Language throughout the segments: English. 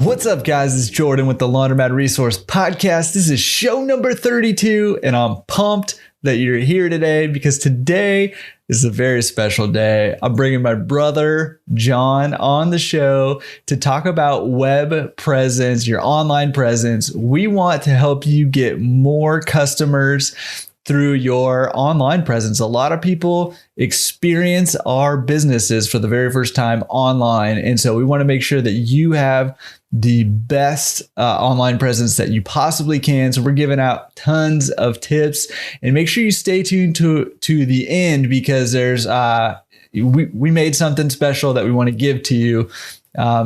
What's up, guys? It's Jordan with the Laundromat Resource Podcast. This is show number 32, and I'm pumped that you're here today because today is a very special day. I'm bringing my brother, John, on the show to talk about web presence, your online presence. We want to help you get more customers through your online presence. A lot of people experience our businesses for the very first time online. And so we want to make sure that you have the best online presence that you possibly can. So we're giving out tons of tips, and make sure you stay tuned to the end because there's we made something special that we want to give to you.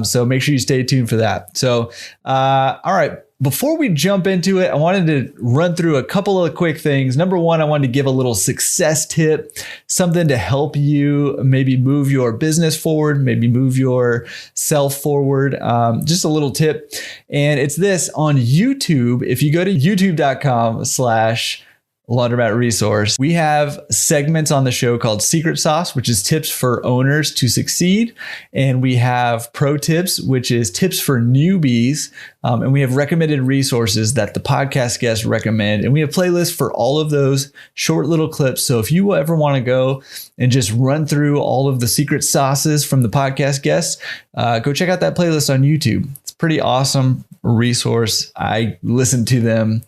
So make sure you stay tuned for that. So, all right. Before we jump into it, I wanted to run through a couple of quick things. Number one, I wanted to give a little success tip, something to help you maybe move your business forward, maybe move yourself forward. Just a little tip. And it's this: on YouTube. If you go to youtube.com/Laundromat Resource, we have segments on the show called Secret Sauce, which is tips for owners to succeed. And we have Pro Tips, which is tips for newbies. And we have recommended resources that the podcast guests recommend. And we have playlists for all of those short little clips. So if you ever want to go and just run through all of the secret sauces from the podcast guests, go check out that playlist on YouTube. It's a pretty awesome resource. I listen to them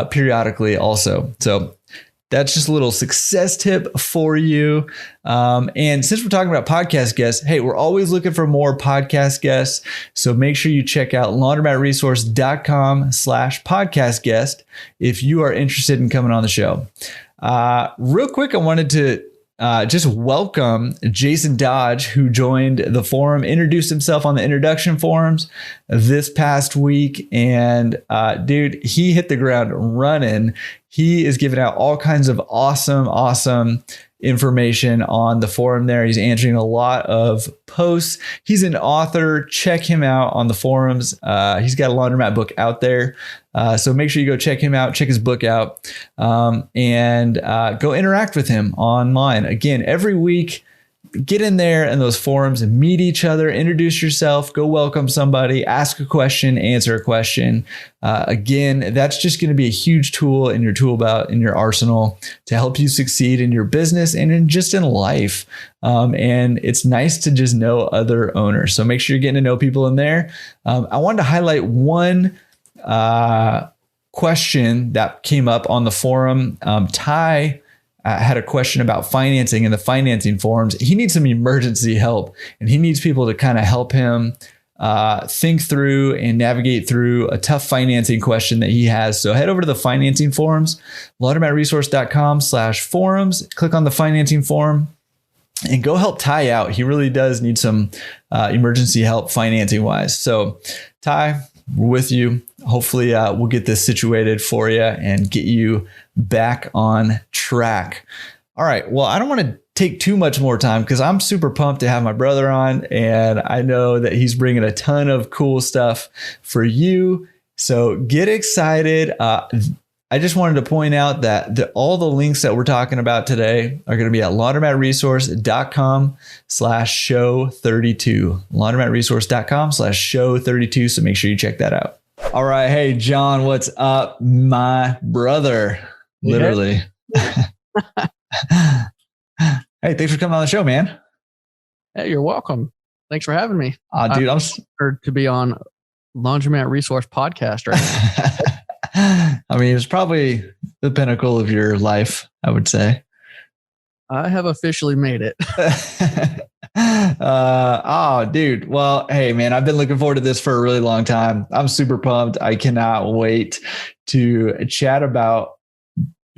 periodically also. So that's just a little success tip for you. And since we're talking about podcast guests, hey, we're always looking for more podcast guests. So make sure you check out laundromatresource.com/podcast guest if you are interested in coming on the show. Real quick, I wanted to just welcome Jason Dodge, who joined the forum, introduced himself on the introduction forums this past week. And dude, he hit the ground running. He is giving out all kinds of awesome information on the forum there. He's answering a lot of posts. He's an author. Check him out on the forums. He's got a laundromat book out there. So make sure you go check him out, check his book out, and go interact with him online. Again, every week, get in there in those forums and meet each other, introduce yourself, go welcome somebody, ask a question, answer a question. Again, that's just going to be a huge tool in your tool belt, in your arsenal to help you succeed in your business and in life. And it's nice to just know other owners. So make sure you're getting to know people in there. I wanted to highlight one question that came up on the forum. Ty had a question about financing in the financing forums. He needs some emergency help, and he needs people to kind of help him think through and navigate through a tough financing question that he has. So head over to the financing forums, laundromatresource.com/forums, click on the financing forum and go help Ty out. He really does need some emergency help financing wise. So Ty, we're with you. Hopefully we'll get this situated for you and get you back on track. All right. Well, I don't want to take too much more time because I'm super pumped to have my brother on, and I know that he's bringing a ton of cool stuff for you. So get excited. I just wanted to point out that all the links that we're talking about today are going to be at laundromatresource.com/show32, laundromatresource.com/show32. So make sure you check that out. All right. Hey, John, what's up, my brother? Literally. Hey, thanks for coming on the show, man. Hey, you're welcome. Thanks for having me. Dude, I'm honored to be on Laundromat Resource Podcast right now. I mean, it's probably the pinnacle of your life, I would say. I have officially made it. Dude. Well, hey, man, I've been looking forward to this for a really long time. I'm super pumped. I cannot wait to chat about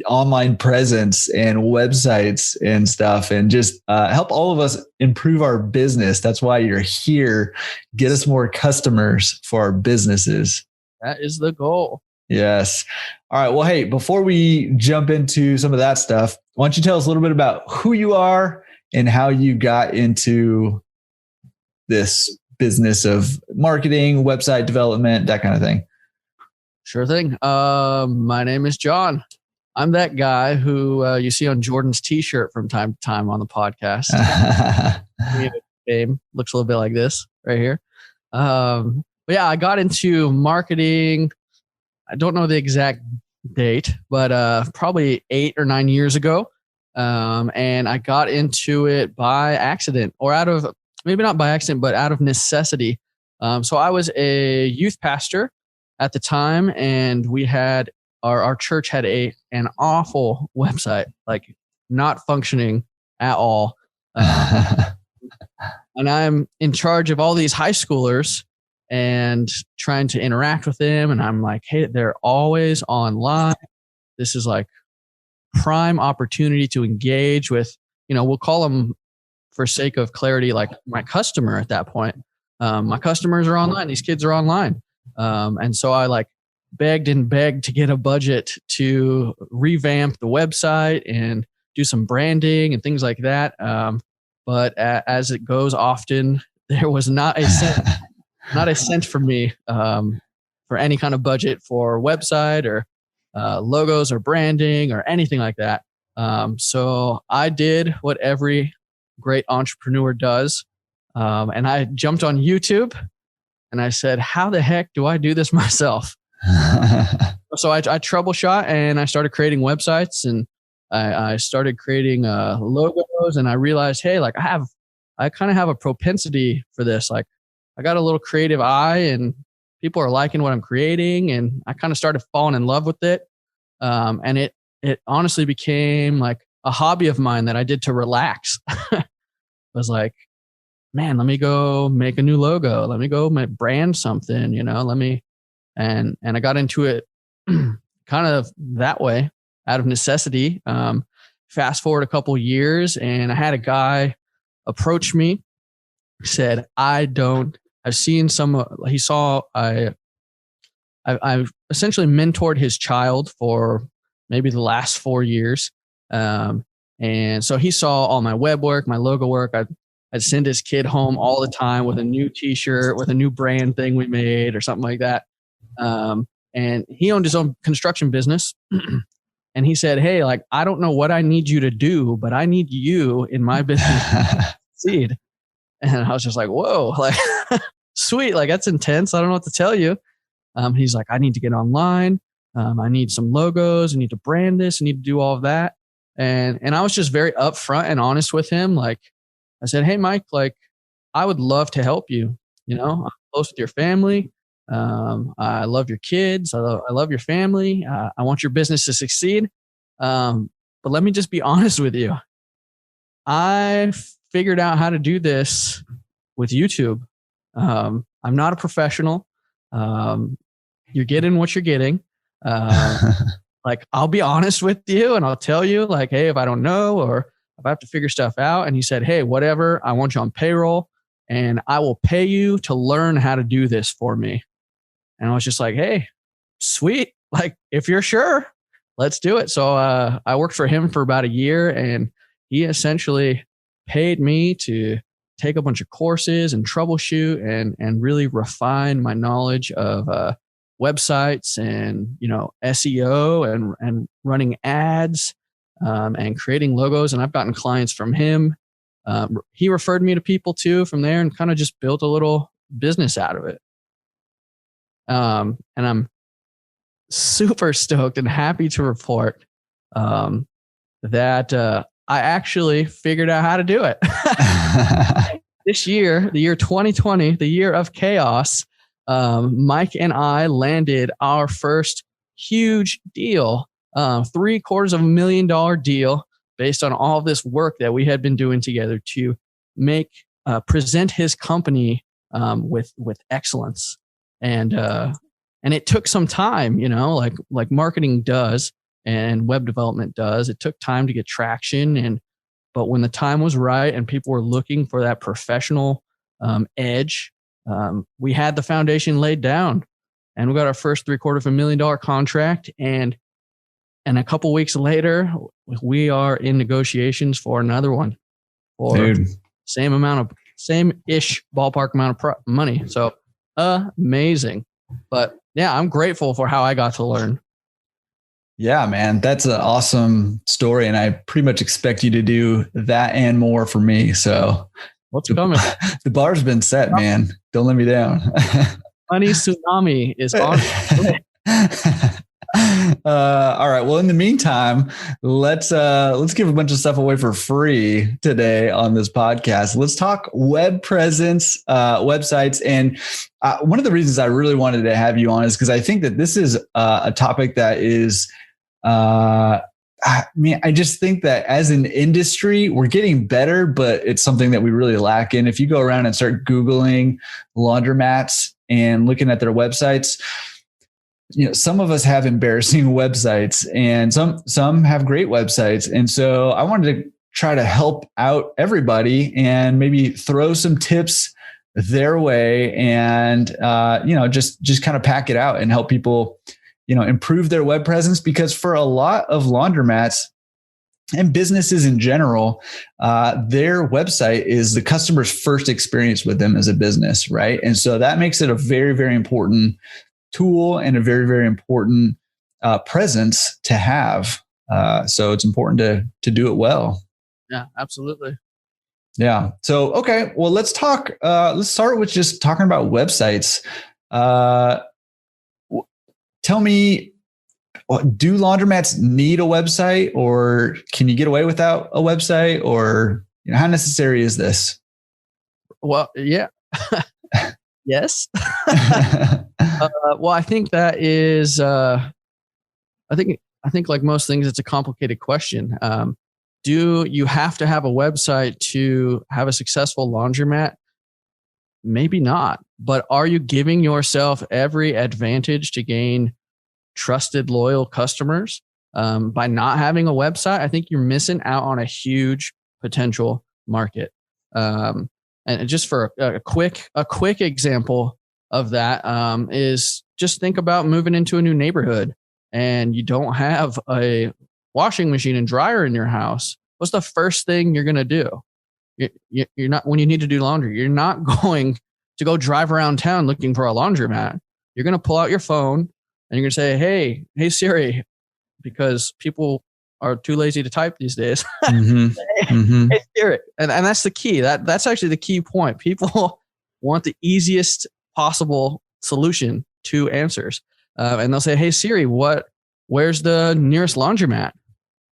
online presence and websites and stuff, and just help all of us improve our business. That's why you're here. Get us more customers for our businesses. That is the goal. Yes. All right. Well, hey, before we jump into some of that stuff, why don't you tell us a little bit about who you are and how you got into this business of marketing, website development, that kind of thing? Sure thing. My name is John. I'm that guy who you see on Jordan's t-shirt from time to time on the podcast. Name looks a little bit like this right here. But yeah, I got into marketing. I don't know the exact date, but probably 8 or 9 years ago. And I got into it by accident, or maybe not by accident, but out of necessity. So I was a youth pastor at the time, and we had our church had an awful website, like not functioning at all. And I'm in charge of all these high schoolers and trying to interact with them. And I'm like, hey, they're always online. This is like prime opportunity to engage with, we'll call them, for sake of clarity, like my customer at that point. My customers are online. These kids are online. And so I like begged and begged to get a budget to revamp the website and do some branding and things like that. But as it goes often, there was not a cent for me for any kind of budget for website or logos or branding or anything like that. So I did what every great entrepreneur does. And I jumped on YouTube and I said, how the heck do I do this myself? So I troubleshot and I started creating websites, and I started creating logos, and I realized, hey, like I kind of have a propensity for this. Like I got a little creative eye and people are liking what I'm creating, and I kind of started falling in love with it. And it honestly became like a hobby of mine that I did to relax. I was like, man, let me go make a new logo. Let me go brand something, and I got into it kind of that way out of necessity. Fast forward a couple years, and I had a guy approach me, said, I've seen I essentially mentored his child for maybe the last 4 years. And so he saw all my web work, my logo work. I'd send his kid home all the time with a new t-shirt, with a new brand thing we made or something like that. And he owned his own construction business. And he said, hey, like, I don't know what I need you to do, but I need you in my business to succeed. And I was just like, whoa, like, sweet. Like, that's intense. I don't know what to tell you. He's like, I need to get online. I need some logos. I need to brand this. I need to do all of that. And I was just very upfront and honest with him. Like, I said, hey, Mike, like, I would love to help you. I'm close with your family. I love your kids. I love your family. I want your business to succeed. But let me just be honest with you. I figured out how to do this with YouTube. I'm not a professional. You're getting what you're getting. Like, I'll be honest with you and I'll tell you, like, hey, if I don't know or if I have to figure stuff out. And he said, hey, whatever, I want you on payroll and I will pay you to learn how to do this for me. And I was just like, hey, sweet. Like, if you're sure, let's do it. So I worked for him for about a year, and he essentially paid me to take a bunch of courses and troubleshoot and really refine my knowledge of websites and, SEO and running ads and creating logos. And I've gotten clients from him. He referred me to people too from there, and kind of just built a little business out of it. And I'm super stoked and happy to report that I actually figured out how to do it. This year, the year 2020, the year of chaos, Mike and I landed our first huge deal, $750,000 deal, based on all this work that we had been doing together to present his company with excellence. And it took some time, like marketing does and web development does. It took time to get traction, but when the time was right and people were looking for that professional edge, we had the foundation laid down, and we got our first $750,000 contract. And a couple weeks later, we are in negotiations for another one for same-ish ballpark amount of money. So amazing. But yeah, I'm grateful for how I got to learn. Yeah, man, that's an awesome story. And I pretty much expect you to do that and more for me. So what's coming? The bar's been set, man. Don't let me down. money tsunami is on. All right. Well, in the meantime, let's give a bunch of stuff away for free today on this podcast. Let's talk web presence, websites, and one of the reasons I really wanted to have you on is because I think that this is a topic that is. I just think that as an industry, we're getting better, but it's something that we really lack in. If you go around and start Googling laundromats and looking at their websites, some of us have embarrassing websites and some have great websites. And so I wanted to try to help out everybody and maybe throw some tips their way and, just kind of pack it out and help people improve their web presence, because for a lot of laundromats and businesses in general, their website is the customer's first experience with them as a business, right? And so that makes it a very, very important tool and a very, very important presence to have. So it's important to do it well. Yeah, absolutely. Yeah. So, okay. Well, let's talk. Let's start with just talking about websites. Tell me, do laundromats need a website, or can you get away without a website, or how necessary is this? Well, yeah. Yes. Well, I think that is, I think like most things, it's a complicated question. Do you have to have a website to have a successful laundromat? Maybe not, but are you giving yourself every advantage to gain trusted, loyal customers by not having a website? I think you're missing out on a huge potential market. And just for a quick example of that is just think about moving into a new neighborhood and you don't have a washing machine and dryer in your house. What's the first thing you're going to do? You're not, when you need to do laundry, you're not going to go drive around town looking for a laundromat. You're going to pull out your phone and you're going to say, hey Siri, because people are too lazy to type these days. Hey Siri. And that's the key. That's actually the key point. People want the easiest possible solution to answers. And they'll say, hey Siri, where's the nearest laundromat?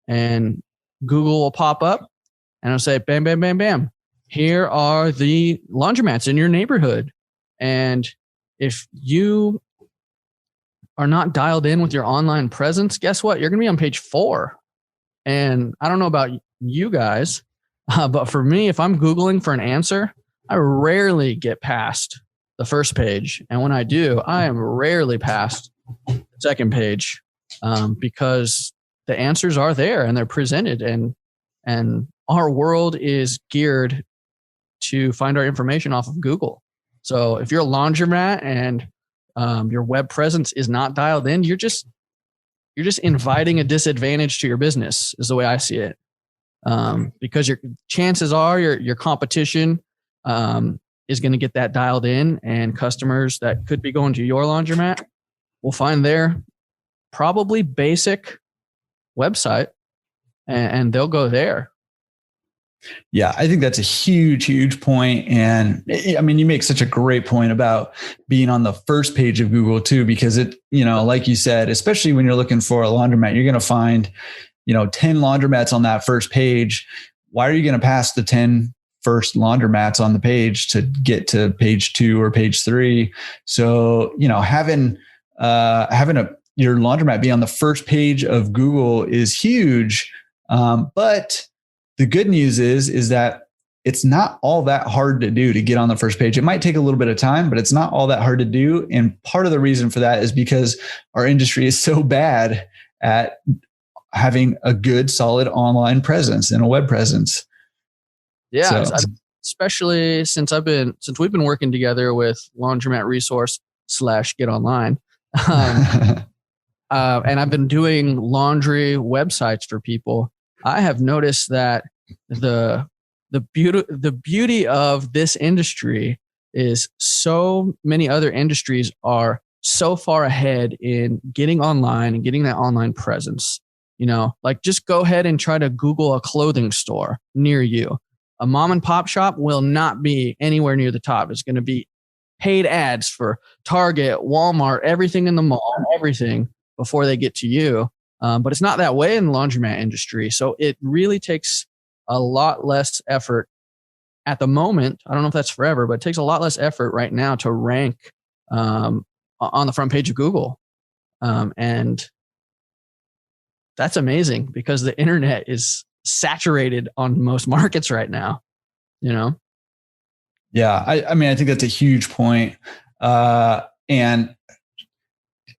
And Google will pop up and it'll say, bam, bam, bam, bam. Here are the laundromats in your neighborhood. And if you are not dialed in with your online presence, guess what? You're going to be on page 4. And I don't know about you guys, but for me, if I'm Googling for an answer, I rarely get past the first page. And when I do, I am rarely past the second page because the answers are there and they're presented. And our world is geared to find our information off of Google. So if you're a laundromat and your web presence is not dialed in, you're just inviting a disadvantage to your business, is the way I see it. Because your chances are your competition is going to get that dialed in, and customers that could be going to your laundromat will find their probably basic website and they'll go there. Yeah, I think that's a huge, huge point. And I mean, you make such a great point about being on the first page of Google too, because it, like you said, especially when you're looking for a laundromat, you're going to find, 10 laundromats on that first page. Why are you going to pass the 10 first laundromats on the page to get to page 2 or page 3? So, having your laundromat be on the first page of Google is huge. But the good news is that it's not all that hard to do to get on the first page. It might take a little bit of time, but it's not all that hard to do. And part of the reason for that is because our industry is so bad at having a good, solid online presence and a web presence. Yeah, so, especially since we've been working together with Laundromat Resource / Get Online. And I've been doing laundry websites for people. I have noticed that the beauty of this industry is so many other industries are so far ahead in getting online and getting that online presence. Like just go ahead and try to Google a clothing store near you. A mom and pop shop will not be anywhere near the top. It's going to be paid ads for Target, Walmart, everything in the mall, everything before they get to you. But it's not that way in the laundromat industry. So it really takes a lot less effort at the moment. I don't know if that's forever, but it takes a lot less effort right now to rank on the front page of Google. And that's amazing because the internet is saturated on most markets right now, you know? Yeah. I mean, I think that's a huge point. And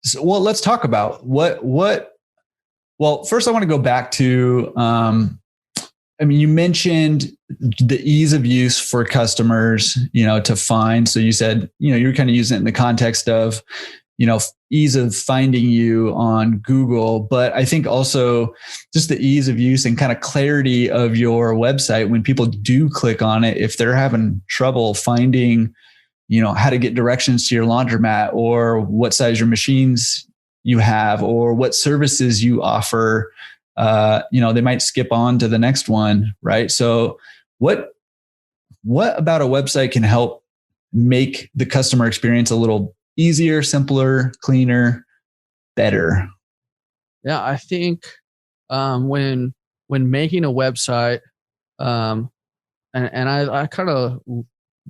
so, well, let's talk about well, first I want to go back to, I mean, you mentioned the ease of use for customers, to find. So you said, you're kind of using it in the context of, ease of finding you on Google, but I think also just the ease of use and kind of clarity of your website when people do click on it, if they're having trouble finding, how to get directions to your laundromat or what size your machines you have or what services you offer, they might skip on to the next one, right? So what about a website can help make the customer experience a little easier, simpler, cleaner, better? Yeah, I think when making a website, and I kind of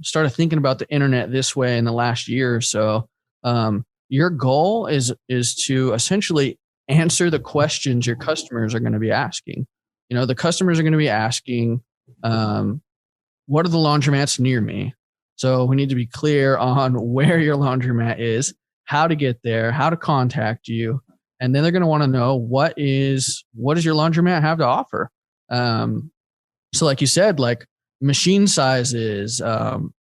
started thinking about the internet this way in the last year or so. Your goal is to essentially answer the questions your customers are going to be asking. The customers are going to be asking, what are the laundromats near me? So we need to be clear on where your laundromat is, how to get there, how to contact you. And then they're going to want to know what does your laundromat have to offer? So like you said, like machine sizes,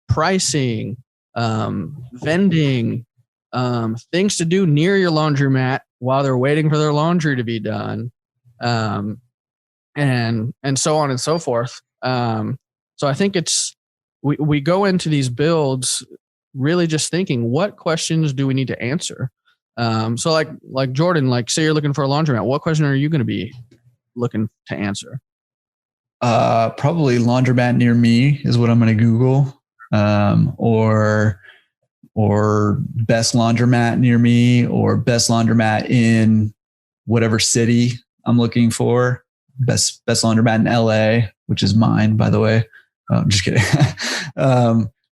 pricing, vending, things to do near your laundromat while they're waiting for their laundry to be done, and so on and so forth. So I think we go into these builds really just thinking, what questions do we need to answer? So like Jordan, like say you're looking for a laundromat, what question are you going to be looking to answer? Probably laundromat near me is what I'm going to Google, or best laundromat near me, or best laundromat in whatever city I'm looking for. Best laundromat in LA, which is mine, by the way. I'm just kidding.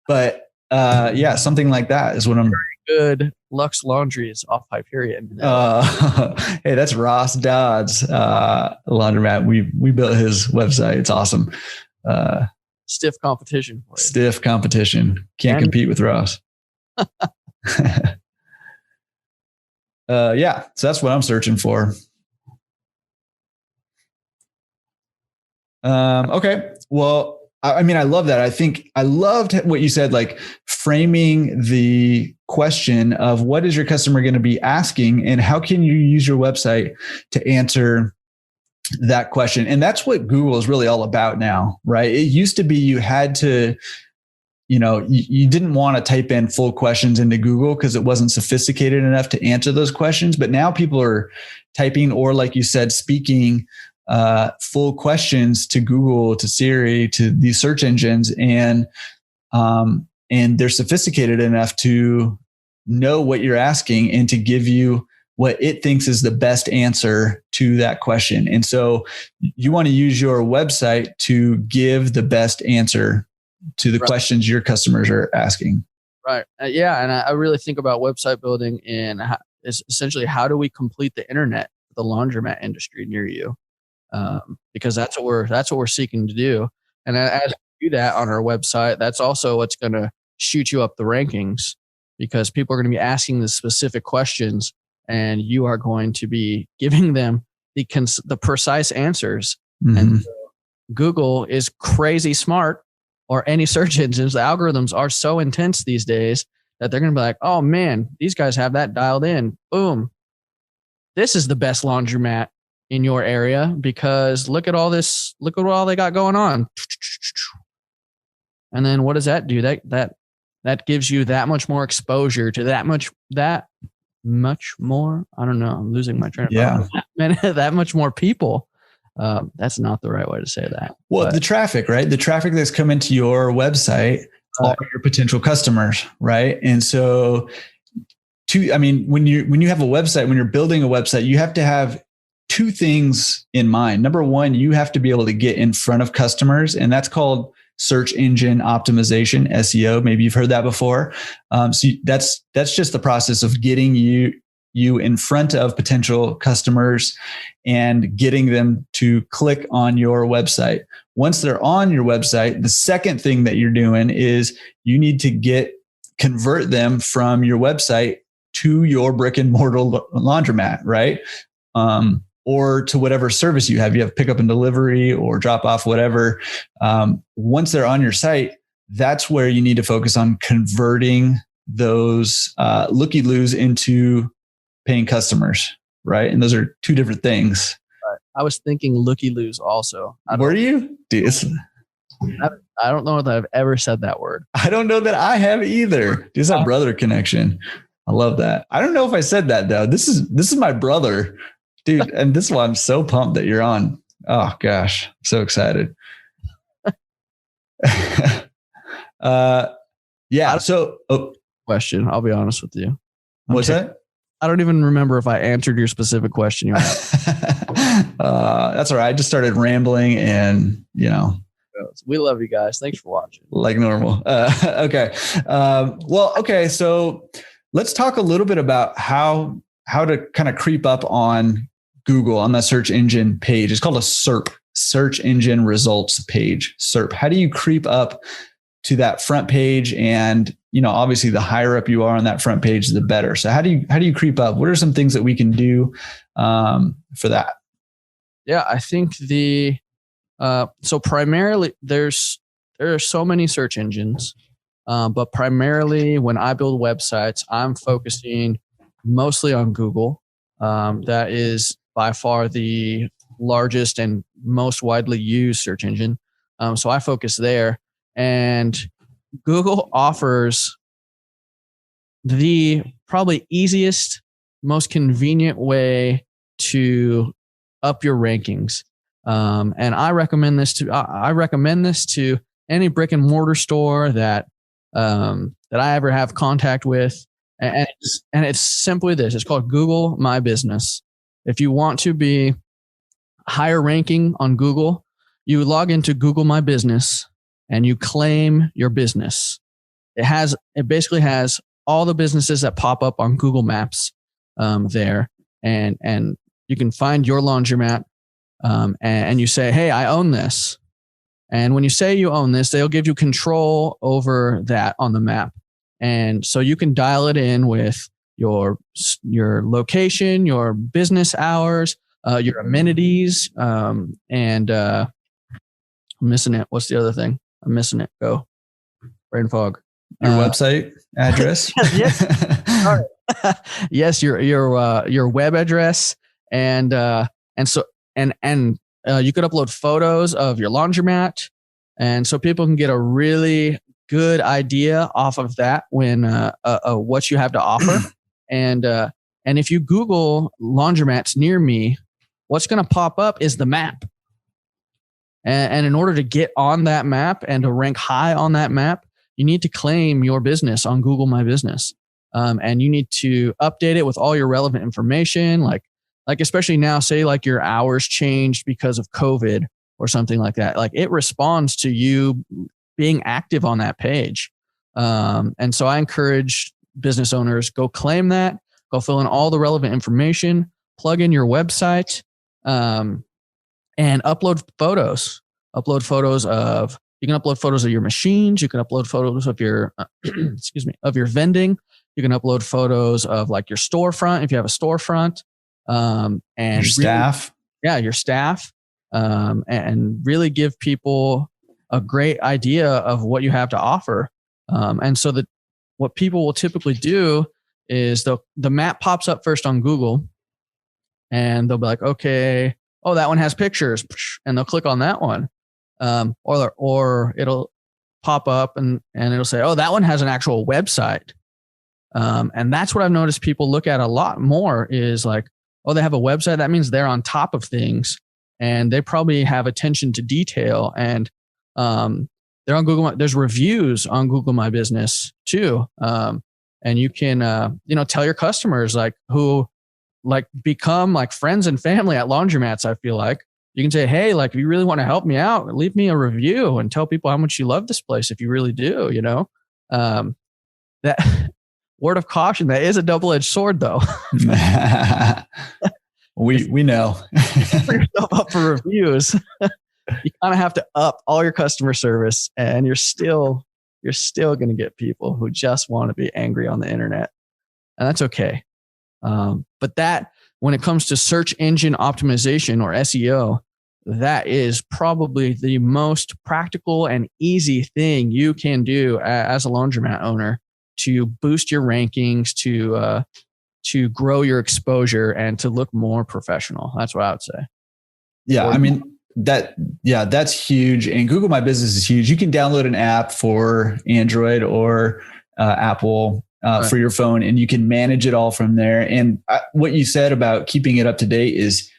But yeah, something like that is what I'm. Good. Lux Laundry is off Hyperion. Hey, that's Ross Dodd's laundromat. We built his website. It's awesome. Stiff competition for you. Stiff competition. Can't compete with Ross. Yeah, so that's what I'm searching for. Okay. Well, I mean, I love that. I think I loved what you said, like framing the question of what is your customer going to be asking and how can you use your website to answer that question? And that's what Google is really all about now, right? It used to be you had to, you didn't want to type in full questions into Google because it wasn't sophisticated enough to answer those questions. But now people are typing, or like you said, speaking full questions to Google, to Siri, to these search engines, and they're sophisticated enough to know what you're asking and to give you what it thinks is the best answer to that question. And so you want to use your website to give the best answer to the questions your customers are asking. Right. Yeah. And I really think about website building and essentially how do we complete the internet, the laundromat industry near you? Because that's what we're seeking to do. And as we do that on our website, that's also what's going to shoot you up the rankings because people are going to be asking the specific questions and you are going to be giving them the precise answers. Mm-hmm. And so Google is crazy smart, or any search engines. The algorithms are so intense these days that they're going to be like, oh man, these guys have that dialed in. Boom. This is the best laundromat in your area because look at all this, look at all they got going on. And then what does that do? That gives you that much more exposure to that much more. I don't know. I'm losing my train of thought. That much more people. That's not the right way to say that. Well, the traffic, right? The traffic that's coming to your website are your potential customers, right? And so when you have a website, when you're building a website, you have to have two things in mind. Number one, you have to be able to get in front of customers, and that's called search engine optimization, SEO. Maybe you've heard that before. So that's just the process of getting you in front of potential customers and getting them to click on your website. Once they're on your website, the second thing that you're doing is you need to convert them from your website to your brick and mortar laundromat, right? Or to whatever service you have. You have pickup and delivery or drop off, whatever. Once they're on your site, that's where you need to focus on converting those looky-loos into paying customers, right? And those are two different things. Right. I was thinking looky-loos also. Were you? Dude, I don't know that I've ever said that word. I don't know that I have either. Just that brother connection. I love that. I don't know if I said that though. This is my brother, dude. And this is why I'm so pumped that you're on. Oh gosh, so excited. Yeah. So question. I'll be honest with you. What's that? I don't even remember if I answered your specific question. You that's all right. I just started rambling and, we love you guys. Thanks for watching. Like normal. Okay. Okay. So let's talk a little bit about how to kind of creep up on Google on that search engine page. It's called a SERP, search engine results page. SERP. How do you creep up to that front page? And, obviously the higher up you are on that front page, the better. So how do you creep up? What are some things that we can do for that? Yeah, I think so primarily there are so many search engines, but primarily when I build websites, I'm focusing mostly on Google. That is by far the largest and most widely used search engine. So I focus there, and Google offers the probably easiest, most convenient way to up your rankings. And I recommend this to any brick and mortar store that I ever have contact with. And it's simply this. It's called Google My Business. If you want to be higher ranking on Google, you log into Google My Business and you claim your business. It basically has all the businesses that pop up on Google Maps there, and you can find your laundromat, and you say, "Hey, I own this." And when you say you own this, they'll give you control over that on the map, and so you can dial it in with your location, your business hours, your amenities, and I'm missing it. What's the other thing? I'm missing it. Go. Brain fog. Your website address. Yes. All right. Yes, your web address, and you could upload photos of your laundromat, and so people can get a really good idea off of that when what you have to offer. And if you Google laundromats near me, what's going to pop up is the map. And in order to get on that map and to rank high on that map, you need to claim your business on Google My Business. And you need to update it with all your relevant information, like especially now, say like your hours changed because of COVID or something like that. Like it responds to you being active on that page. And so I encourage business owners, go claim that, go fill in all the relevant information, plug in your website, and upload photos. You can upload photos of your machines. You can upload photos of your, of your vending. You can upload photos of like your storefront if you have a storefront, and your staff. Your staff, and really give people a great idea of what you have to offer. And so that what people will typically do is the map pops up first on Google, and they'll be like, okay, oh, that one has pictures, and they'll click on that one. Or it'll pop up and it'll say, oh, that one has an actual website. And that's what I've noticed people look at a lot more is like, oh, they have a website. That means they're on top of things, and they probably have attention to detail. And they're on Google. There's reviews on Google My Business too. And you can, tell your customers like who like become like friends and family at laundromats. I feel like you can say, hey, like if you really want to help me out, leave me a review and tell people how much you love this place. If you really do, that word of caution, that is a double-edged sword though. we know. Put yourself up for reviews. You kind of have to up all your customer service, and you're still going to get people who just want to be angry on the internet, and that's okay. But that, when it comes to search engine optimization or SEO, that is probably the most practical and easy thing you can do as a laundromat owner to boost your rankings, to grow your exposure, and to look more professional. That's what I would say. Yeah, I mean, that's huge. And Google My Business is huge. You can download an app for Android or Apple for your phone, and you can manage it all from there. And what you said about keeping it up to date is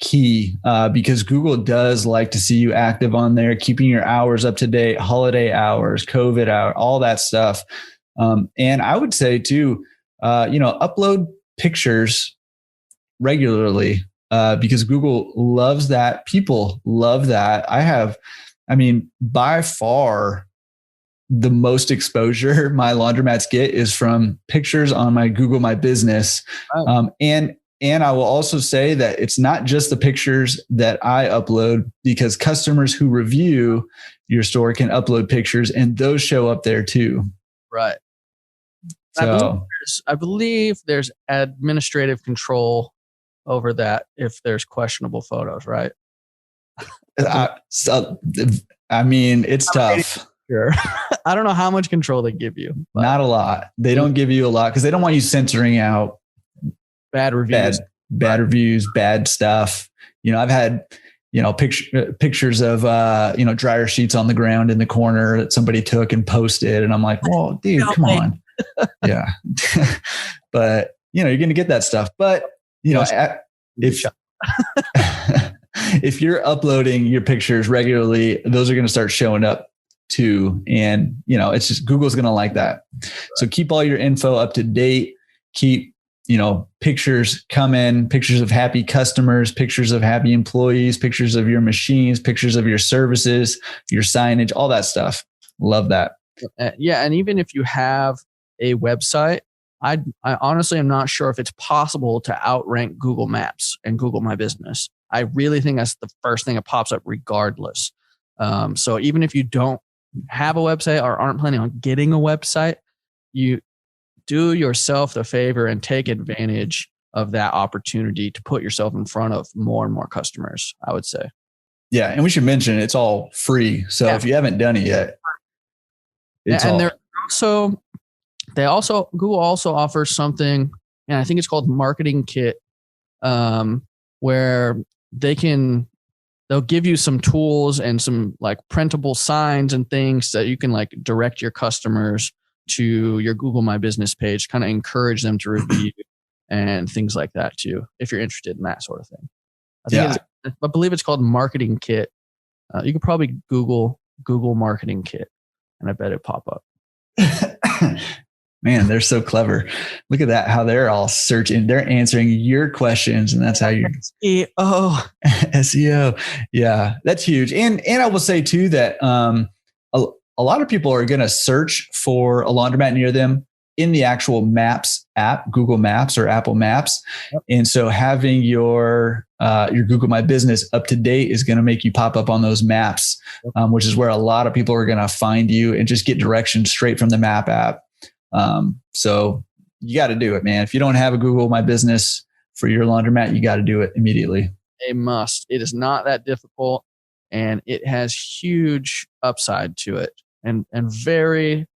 key because Google does like to see you active on there, keeping your hours up to date, holiday hours, COVID hour, all that stuff. And I would say too, upload pictures regularly. Because Google loves that. People love that. By far the most exposure my laundromats get is from pictures on my Google My Business. And I will also say that it's not just the pictures that I upload, because customers who review your store can upload pictures and those show up there too. Right. So I believe there's administrative control over that if there's questionable photos, right? It's tough. Sure. I don't know how much control they give you. Not a lot. They don't give you a lot because they don't want you censoring out bad reviews, bad reviews, bad stuff. I've had, pictures of, dryer sheets on the ground in the corner that somebody took and posted. And I'm like, well, dude, come on. Yeah. But, you're going to get that stuff. But, if you're uploading your pictures regularly, those are going to start showing up too. And, it's just, Google's going to like that. Right. So keep all your info up to date. Keep, pictures coming, pictures of happy customers, pictures of happy employees, pictures of your machines, pictures of your services, your signage, all that stuff. Love that. Yeah. And even if you have a website, I honestly am not sure if it's possible to outrank Google Maps and Google My Business. I really think that's the first thing that pops up regardless. So even if you don't have a website or aren't planning on getting a website, you do yourself the favor and take advantage of that opportunity to put yourself in front of more and more customers, I would say. Yeah. And we should mention it's all free. So if you haven't done it yet, Google also offers something, and I think it's called Marketing Kit, where they'll give you some tools and some like printable signs and things that you can like direct your customers to your Google My Business page, kind of encourage them to review and things like that too, if you're interested in that sort of thing. I believe it's called Marketing Kit. You could probably Google Marketing Kit, and I bet it'd pop up. Man, they're so clever. Look at that, how they're all searching. They're answering your questions, and that's how you're SEO. Yeah, that's huge. And I will say too that a lot of people are going to search for a laundromat near them in the actual Maps app, Google Maps or Apple Maps. Yep. And so having your Google My Business up to date is going to make you pop up on those maps, which is where a lot of people are going to find you and just get directions straight from the Map app. So you got to do it, man. If you don't have a Google My Business for your laundromat, you got to do it immediately. A must. It is not that difficult, and it has huge upside to it and very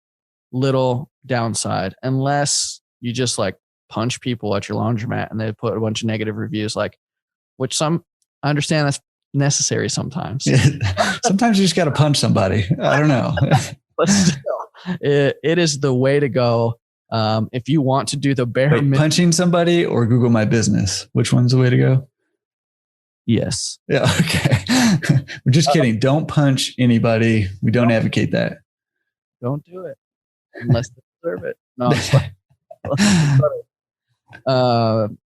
little downside, unless you just like punch people at your laundromat and they put a bunch of negative reviews, which I understand that's necessary sometimes. Sometimes you just got to punch somebody. I don't know. But still, it is the way to go. If you want to do the bare minimum. Punching somebody or Google My Business, which one's the way to go? Yes. Yeah. Okay. We're just kidding. Don't punch anybody. We don't advocate that. Don't do it unless they deserve it. No, I'm just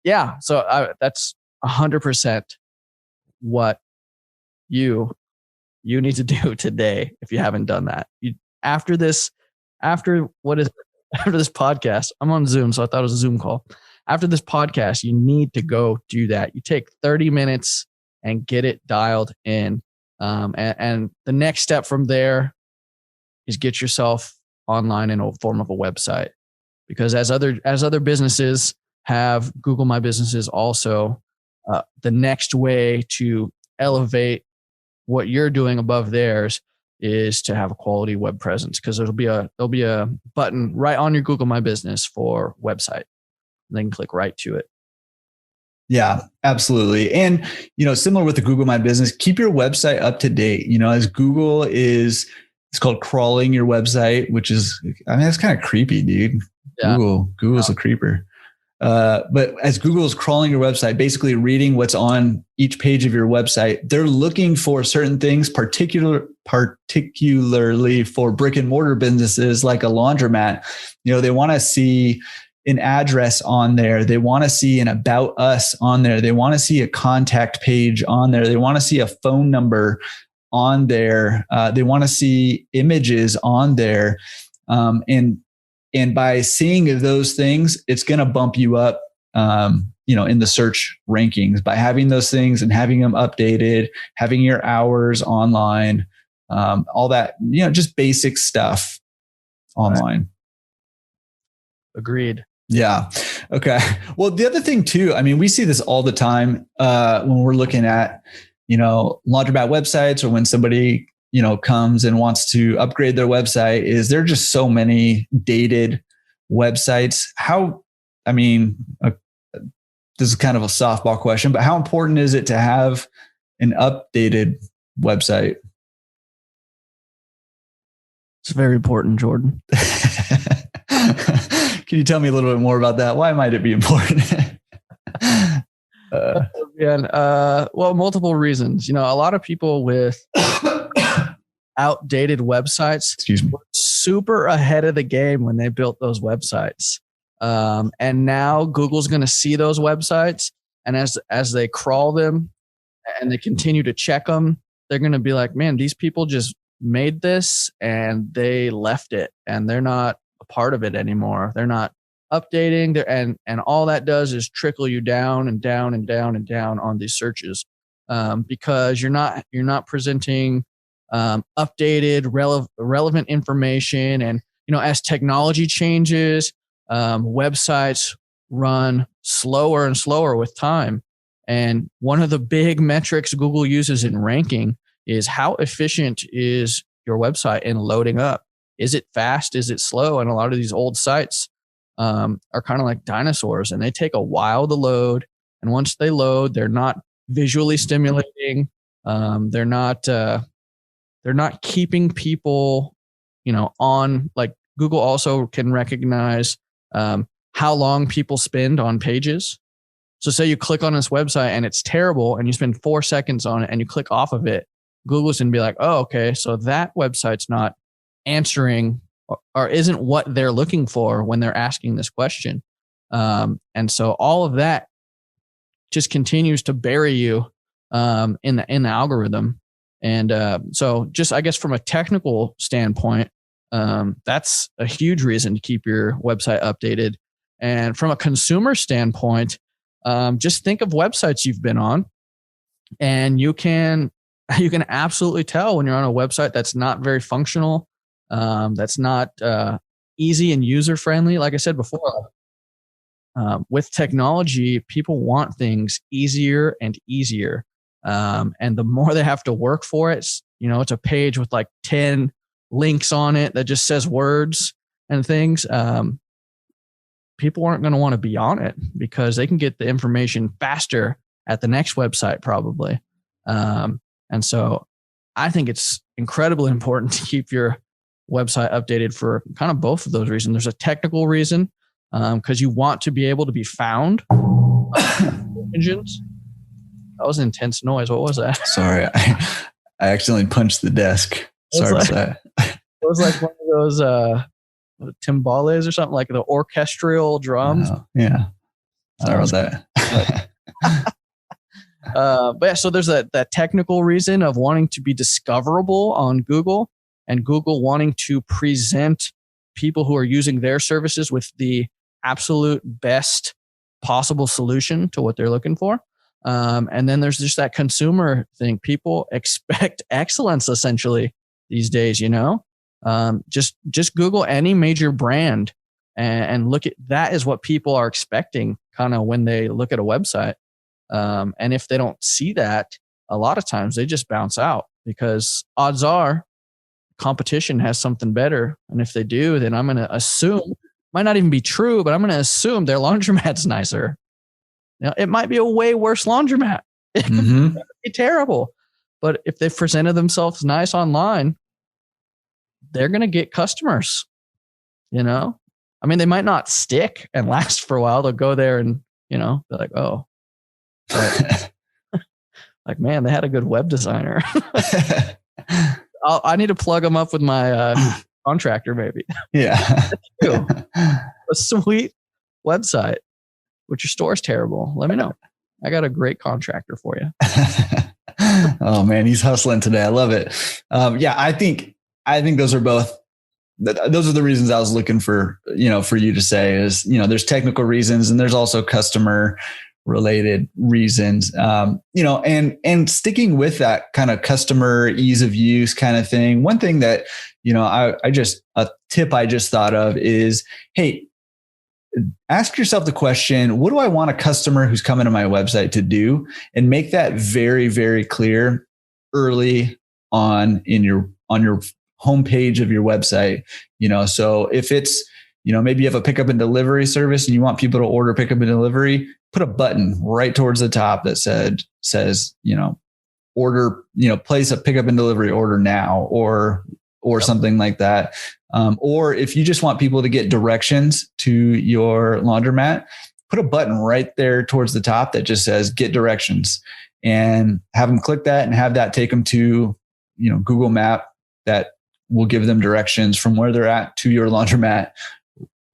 yeah. So that's 100% what you need to do today if you haven't done that. After this podcast, I'm on Zoom, so I thought it was a Zoom call. After this podcast, you need to go do that. You take 30 minutes and get it dialed in. And the next step from there is get yourself online in a form of a website. Because as other businesses have Google My Businesses also, the next way to elevate what you're doing above theirs is to have a quality web presence, because there'll be a button right on your Google My Business for website. And then click right to it. Yeah, absolutely. And, similar with the Google My Business, keep your website up to date. As Google it's called crawling your website, which is, that's kind of creepy, dude. Yeah. Google's a creeper. But as Google is crawling your website, basically reading what's on each page of your website, they're looking for certain things, particularly for brick and mortar businesses like a laundromat. They want to see an address on there. They want to see an about us on there. They want to see a contact page on there. They want to see a phone number on there. They want to see images on there. And by seeing those things, it's going to bump you up, in the search rankings by having those things and having them updated, having your hours online, all that, just basic stuff online. Right. Agreed. Yeah. Okay. Well, the other thing too, we see this all the time when we're looking at, laundromat websites, or when somebody, comes and wants to upgrade their website, is there just so many dated websites. This is kind of a softball question, but how important is it to have an updated website? It's very important, Jordan. Can you tell me a little bit more about that? Why might it be important? Well, multiple reasons. A lot of people with outdated websites were super ahead of the game when they built those websites. And now Google's going to see those websites, and as they crawl them and they continue to check them, they're going to be like, man, these people just made this and they left it, and they're not a part of it anymore. They're not updating and all that does is trickle you down and down and down and down on these searches, because you're not presenting updated relevant information. And as technology changes, websites run slower and slower with time. And one of the big metrics Google uses in ranking is how efficient is your website in loading up. Is it fast? Is it slow? And a lot of these old sites are kind of like dinosaurs, and they take a while to load. And once they load, they're not visually stimulating. They're not keeping people, on. Like Google also can recognize how long people spend on pages. So say you click on this website and it's terrible, and you spend 4 seconds on it and you click off of it, Google's going to be like, oh, okay, so that website's not answering or isn't what they're looking for when they're asking this question. And so all of that just continues to bury you in the algorithm. And so just, I guess, from a technical standpoint, that's a huge reason to keep your website updated. And from a consumer standpoint, just think of websites you've been on, and you can absolutely tell when you're on a website that's not very functional, that's not easy and user friendly. Like I said before, with technology, people want things easier and easier, and the more they have to work for it, it's a page with like 10 links on it that just says words and things. People aren't going to want to be on it because they can get the information faster at the next website probably. And so I think it's incredibly important to keep your website updated for kind of both of those reasons. There's a technical reason, because you want to be able to be found engines. That was intense noise. What was that? Sorry, I accidentally punched the desk. Sorry about that. It was like one of those timbales or something, like the orchestral drums. Yeah. Sorry about that. But yeah, so there's that technical reason of wanting to be discoverable on Google, and Google wanting to present people who are using their services with the absolute best possible solution to what they're looking for. And then there's just that consumer thing. People expect excellence essentially these days, just Google any major brand and look at that is what people are expecting kind of when they look at a website. And if they don't see that, a lot of times they just bounce out because odds are competition has something better. And if they do, then I'm going to assume, might not even be true, but I'm going to assume their laundromat's nicer. It might be a way worse laundromat. It could be terrible. But if they've presented themselves nice online, they're going to get customers, I mean, they might not stick and last for a while. They'll go there and, they're like, oh, but, like, man, they had a good web designer. I need to plug them up with my contractor, maybe. Yeah. A sweet website, but your store's terrible. Let me know. I got a great contractor for you. Oh man, he's hustling today. I love it. Yeah, I think those are the reasons I was looking for, for you to say is, there's technical reasons and there's also customer related reasons, and sticking with that kind of customer ease of use kind of thing. One thing that, a tip I just thought of is, hey, ask yourself the question, what do I want a customer who's coming to my website to do? And make that very, very clear early on on your homepage of your website. So if it's, maybe you have a pickup and delivery service and you want people to order pickup and delivery, put a button right towards the top that says, order, place a pickup and delivery order now, or something like that. Or if you just want people to get directions to your laundromat, put a button right there towards the top that just says get directions, and have them click that and have that take them to, Google Map that will give them directions from where they're at to your laundromat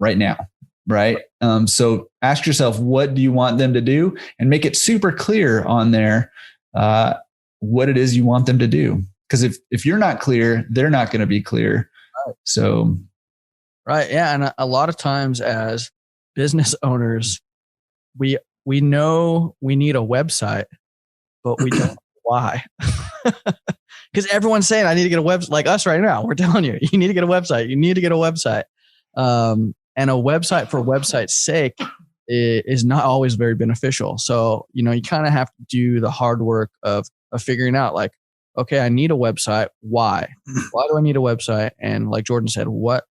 right now. Right. So ask yourself, what do you want them to do, and make it super clear on there, what it is you want them to do. Because if you're not clear, they're not going to be clear. Right. So. Right. Yeah. And a lot of times as business owners, we know we need a website, but we don't know why. Because everyone's saying, I need to get a website. Like us right now, we're telling you, you need to get a website. You need to get a website. And a website for website's sake is not always very beneficial. So, you kind of have to do the hard work of figuring out, like, okay, I need a website. Why? Why do I need a website? And like Jordan said, what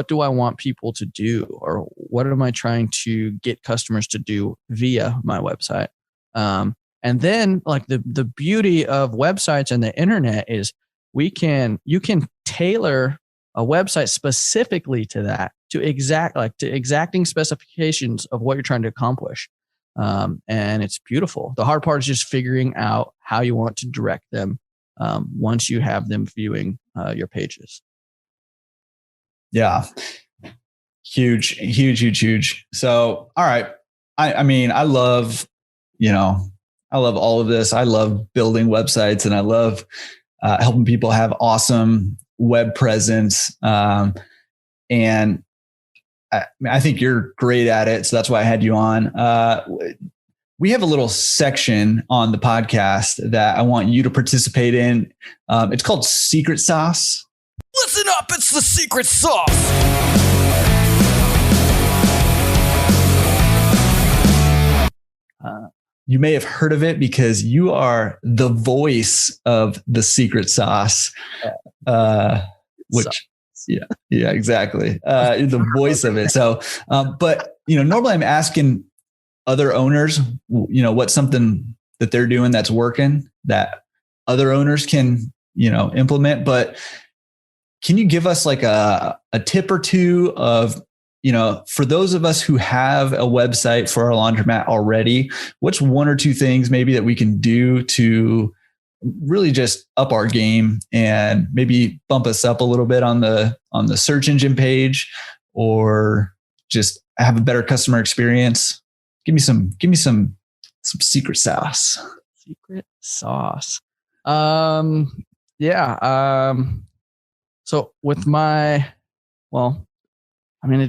do I want people to do? Or what am I trying to get customers to do via my website? And then like the beauty of websites and the internet is you can tailor a website specifically to that, to exacting specifications of what you're trying to accomplish. And it's beautiful. The hard part is just figuring out how you want to direct them once you have them viewing your pages. Yeah. Huge. So, all right. I mean, I love all of this. I love building websites, and I love helping people have awesome web presence. And I think you're great at it. So that's why I had you on. We have a little section on the podcast that I want you to participate in. It's called Secret Sauce. Listen up, it's the secret sauce. You may have heard of it because you are the voice of the secret sauce, which, yeah, exactly. You're the voice of it. So, but normally I'm asking other owners, what's something that they're doing that's working that other owners can, implement. But can you give us like a tip or two of, for those of us who have a website for our laundromat already, what's one or two things maybe that we can do to really just up our game and maybe bump us up a little bit on the search engine page, or just have a better customer experience? Give me some secret sauce. Secret sauce. So with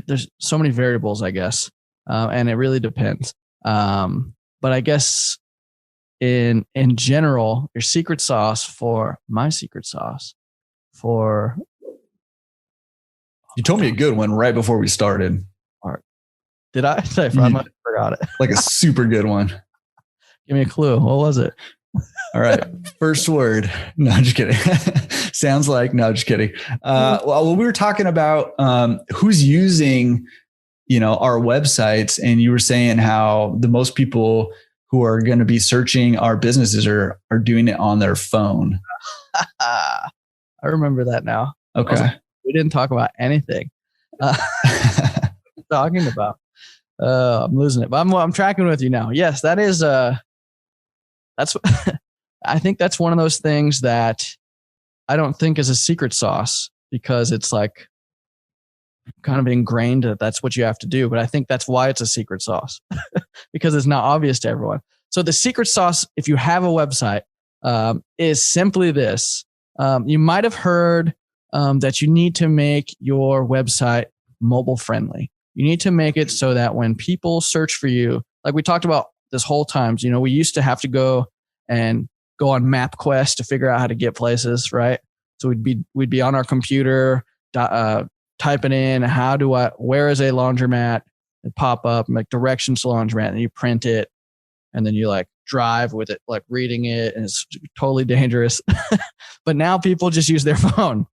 there's so many variables, I guess, and it really depends. But I guess in general, your secret sauce for my secret sauce for. You told me a good one right before we started. Did I? I might have forgot it. Like a super good one. Give me a clue. What was it? All right. First word. No, I'm just kidding. Sounds like, no, just kidding. Well, we were talking about who's using, our websites, and you were saying how the most people who are going to be searching our businesses are doing it on their phone. I remember that now. Okay. We didn't talk about anything. Talking about. I'm losing it, but I'm tracking with you now. Yes, that is. That's. I think that's one of those things that I don't think is a secret sauce, because it's like kind of ingrained that that's what you have to do. But I think that's why it's a secret sauce, because it's not obvious to everyone. So the secret sauce, if you have a website, is simply this. You might have heard that you need to make your website mobile friendly. You need to make it so that when people search for you, like we talked about this whole time, we used to have to go on MapQuest to figure out how to get places, right? So we'd be on our computer, typing in, where is a laundromat? It'd pop up, like directions to laundromat, and you print it, and then you like drive with it, like reading it, and it's totally dangerous. But now people just use their phone.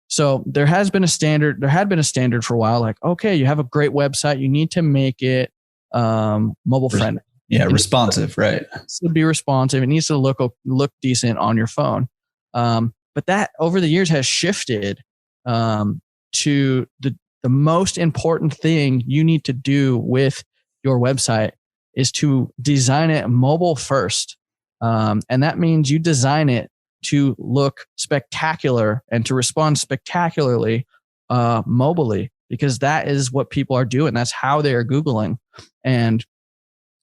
So there had been a standard for a while, like, okay, you have a great website, you need to make it mobile friendly. Yeah, responsive, right? It needs to be responsive. It needs to look decent on your phone. But that over the years has shifted to the most important thing you need to do with your website is to design it mobile first. And that means you design it to look spectacular and to respond spectacularly mobily, because that is what people are doing. That's how they are Googling. And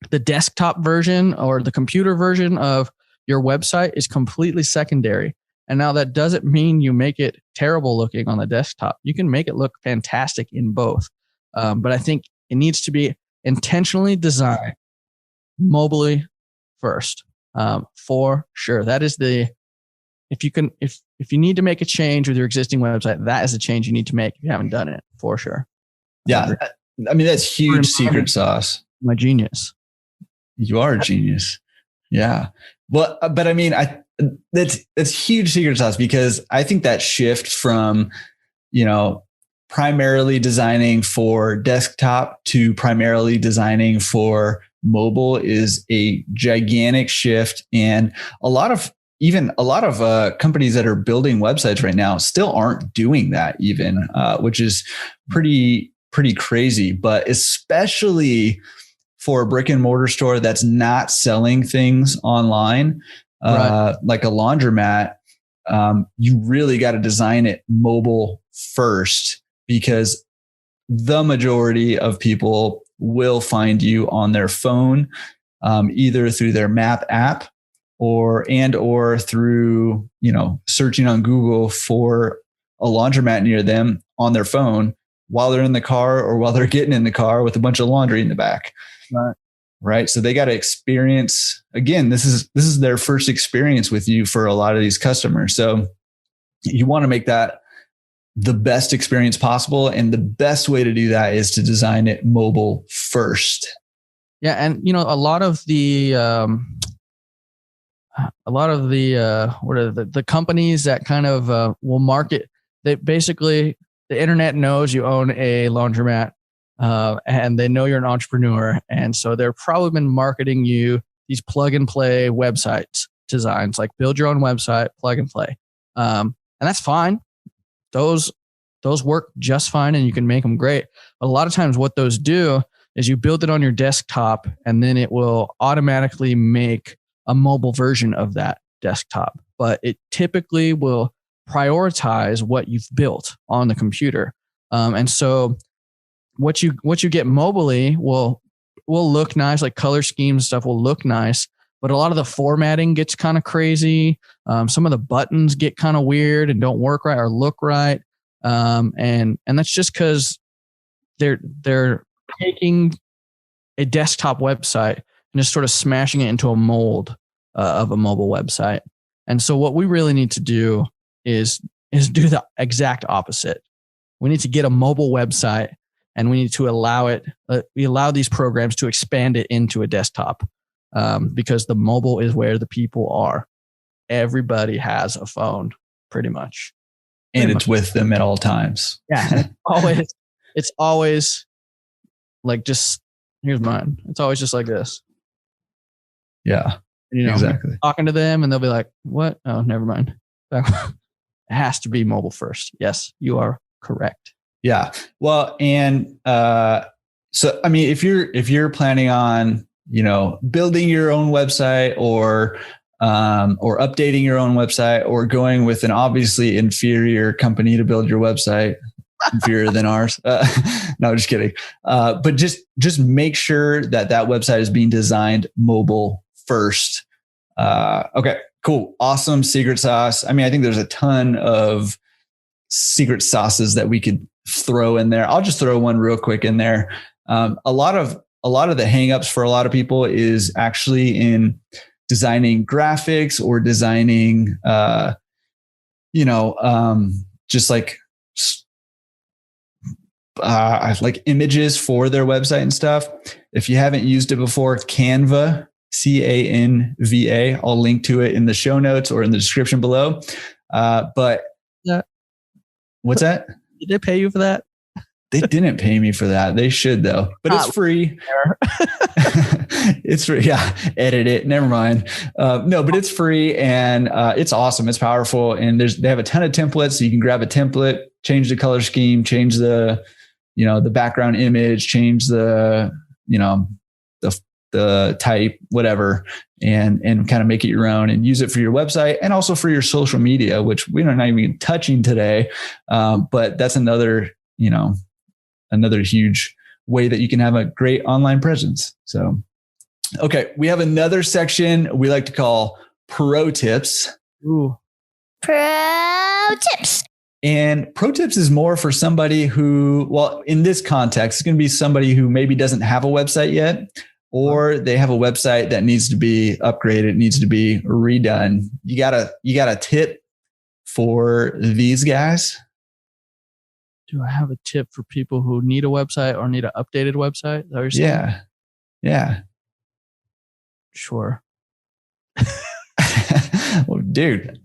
the desktop version or the computer version of your website is completely secondary. And now that doesn't mean you make it terrible looking on the desktop. You can make it look fantastic in both. But I think it needs to be intentionally designed mobily first, for sure. That is if you need to make a change with your existing website, that is a change you need to make if you haven't done it, for sure. Yeah. I mean, that's huge secret sauce. My genius. You are a genius. Yeah. Well, but I mean, that's huge secret sauce, because I think that shift from, primarily designing for desktop to primarily designing for mobile is a gigantic shift. And a lot of companies that are building websites right now still aren't doing that even, which is pretty crazy. But especially for a brick and mortar store that's not selling things online, right, like a laundromat, you really got to design it mobile first, because the majority of people will find you on their phone, either through their map app or through, searching on Google for a laundromat near them on their phone while they're in the car or while they're getting in the car with a bunch of laundry in the back. Right. So they got to experience, again, this is their first experience with you for a lot of these customers. So you want to make that the best experience possible. And the best way to do that is to design it mobile first. Yeah. And, a lot of the companies that kind of will market, they basically, the internet knows you own a laundromat. And they know you're an entrepreneur. And so they're probably been marketing you these plug and play websites designs, like build your own website, plug and play. And that's fine. Those those work just fine and you can make them great. But a lot of times what those do is you build it on your desktop and then it will automatically make a mobile version of that desktop. But it typically will prioritize what you've built on the computer. And so what you get mobily will look nice, like color schemes and stuff will look nice, but a lot of the formatting gets kind of crazy. Some of the buttons get kind of weird and don't work right or look right. And that's just because they're taking a desktop website and just sort of smashing it into a mold of a mobile website. And so what we really need to do is do the exact opposite. We need to get a mobile website and we need to we allow these programs to expand it into a desktop because the mobile is where the people are. Everybody has a phone pretty much. And it's with them at all times. Yeah. It's always like just, here's mine. It's always just like this. Yeah. Exactly. Talking to them and they'll be like, what? Oh, never mind. It has to be mobile first. Yes, you are correct. Yeah. Well, and so I mean, if you're planning on, building your own website or updating your own website or going with an obviously inferior company to build your website, inferior than ours. No, just kidding. But just make sure that website is being designed mobile first. Okay, cool. Awesome secret sauce. I mean, I think there's a ton of secret sauces that we could throw in there. I'll just throw one real quick in there. A lot of the hangups for a lot of people is actually in designing graphics or designing, just like images for their website and stuff. If you haven't used it before, Canva, Canva. I'll link to it in the show notes or in the description below. But what's that? Did they pay you for that? They didn't pay me for that. They should though, but it's free. It's free. Yeah. Edit it. Never mind. No, but it's free and it's awesome. It's powerful. And they have a ton of templates. So you can grab a template, change the color scheme, change the background image, change the type, whatever, and kind of make it your own and use it for your website and also for your social media, which we're not even touching today. But that's another huge way that you can have a great online presence. So, okay. We have another section we like to call pro tips. Ooh. Pro tips. And pro tips is more for somebody who, well, in this context, it's going to be somebody who maybe doesn't have a website yet, or they have a website that needs to be upgraded, needs to be redone. You got a tip for these guys? Do I have a tip for people who need a website or need an updated website? Is that what you're saying? Yeah. Sure. Well, dude,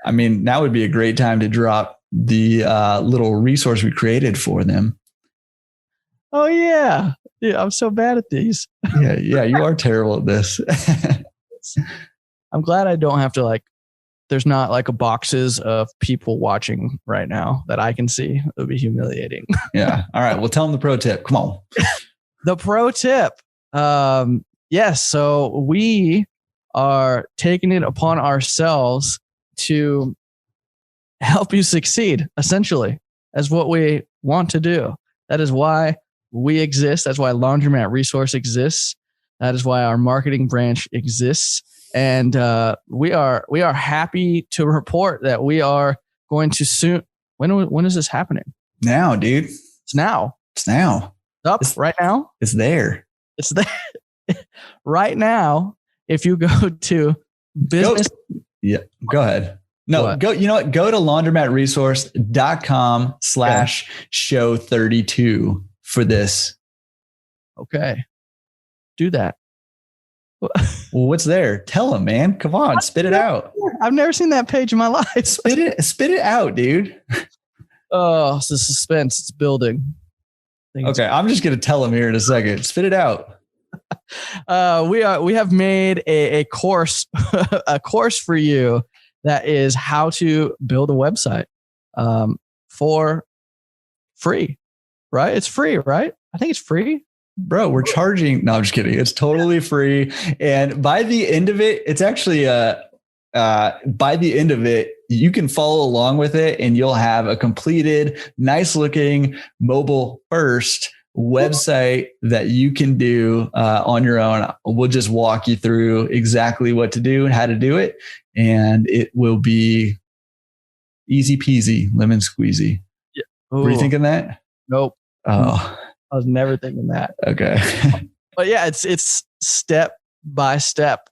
I mean, now would be a great time to drop the little resource we created for them. Oh, yeah. Yeah, I'm so bad at these. Yeah, you are terrible at this. I'm glad I don't have to there's not like a boxes of people watching right now that I can see. It would be humiliating. Yeah. All right. Well, tell them the pro tip. Come on. The pro tip. Yes. So we are taking it upon ourselves to help you succeed, essentially, as what we want to do. That is why we exist. That's why Laundromat Resource exists. That is why our marketing branch exists. And we are happy to report that we are going to soon. When is this happening? Now, dude. It's now. It's now. It's right now. It's there. It's there. Right now, if you go to business. Go ahead. No, what? Go. You know what? Go to laundromatresource.com/show32 for this. Okay. Do that. Well, what's there? Tell them, man. Come on, spit it out. I've never seen that page in my life. Spit it out, dude. Oh, it's the suspense. It's building. Okay, I'm just gonna tell them here in a second. Spit it out. We have made a course a course for you that is how to build a website for free, right? It's free, right? I think it's free. Bro, we're charging. No, I'm just kidding. It's totally free. And by the end of it, it's actually by the end of it, you can follow along with it and you'll have a completed, nice looking mobile first website that you can do on your own. We'll just walk you through exactly what to do and how to do it. And it will be easy peasy, lemon squeezy. Yeah. Were you thinking that? Nope. Oh, I was never thinking that. okay. But yeah, it's step by step.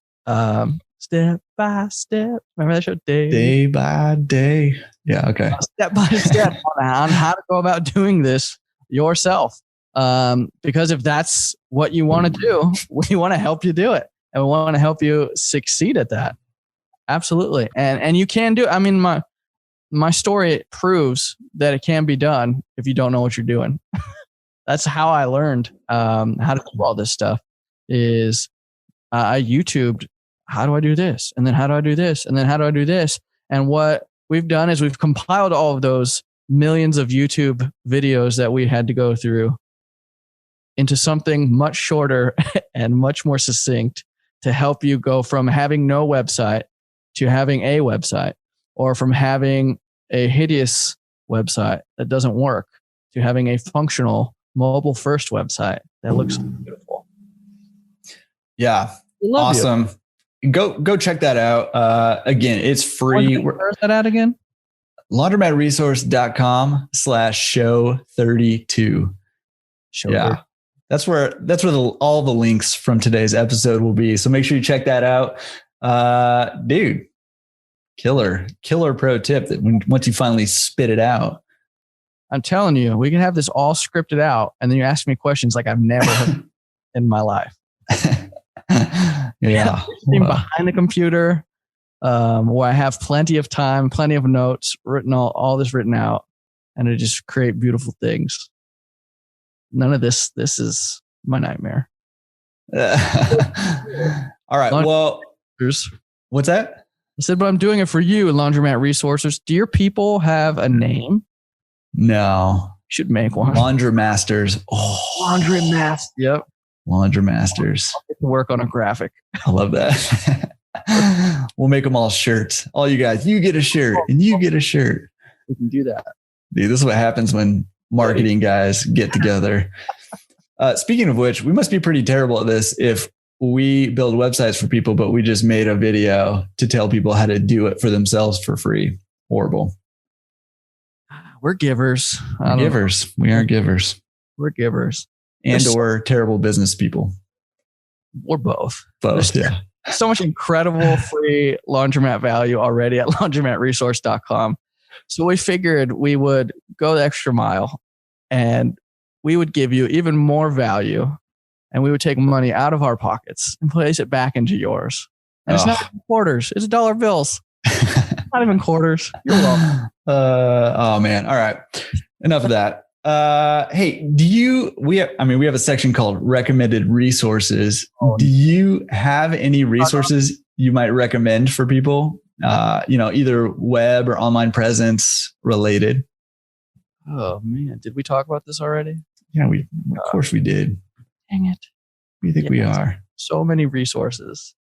Step by step. Remember that show? Day by day. Yeah. Okay. Step by step on how to go about doing this yourself. Because if that's what you want to do, we want to help you do it. And we want to help you succeed at that. Absolutely. And you can do it. I mean, my story proves that it can be done if you don't know what you're doing. That's how I learned how to do all this stuff is I YouTubed, how do I do this? And then how do I do this? And then how do I do this? And what we've done is we've compiled all of those millions of YouTube videos that we had to go through into something much shorter and much more succinct to help you go from having no website to having a website, or from having a hideous website that doesn't work to having a functional mobile first website that looks beautiful. Yeah. Awesome. Go check that out. Again, it's free. Where's that at again? laundromatresource.com/show32. Yeah. That's where all the links from today's episode will be. So make sure you check that out. Dude, killer pro tip that once you finally spit it out. I'm telling you, we can have this all scripted out, and then you ask me questions like I've never heard in my life. Yeah. Behind the computer, where I have plenty of time, plenty of notes, written all this written out, and to just create beautiful things. None of this is my nightmare. All right. Well, what's that? I said, but I'm doing it for you, Laundromat Resources. Do your people have a name? No. Should make one. Laundromasters. Oh. Laundromat. Yep. Laundromasters. Work on a graphic. I love that. We'll make them all shirts. All you guys, you get a shirt and you get a shirt. We can do that. Dude, this is what happens when marketing guys get together. Speaking of which, we must be pretty terrible at this if we build websites for people, but we just made a video to tell people how to do it for themselves for free. Horrible. We're givers. Givers. We are givers. We're givers. Or terrible business people. We're both. Both, yeah. So much incredible free laundromat value already at laundromatresource.com. So we figured we would go the extra mile and we would give you even more value, and we would take money out of our pockets and place it back into yours. And it's not even quarters. It's dollar bills. Not even quarters. You're welcome. Oh man. All right. Enough of that. Hey, we have a section called recommended resources. Do you have any resources you might recommend for people? Either web or online presence related. Oh man. Did we talk about this already? Yeah, of course we did. Dang it. We think we are. So many resources.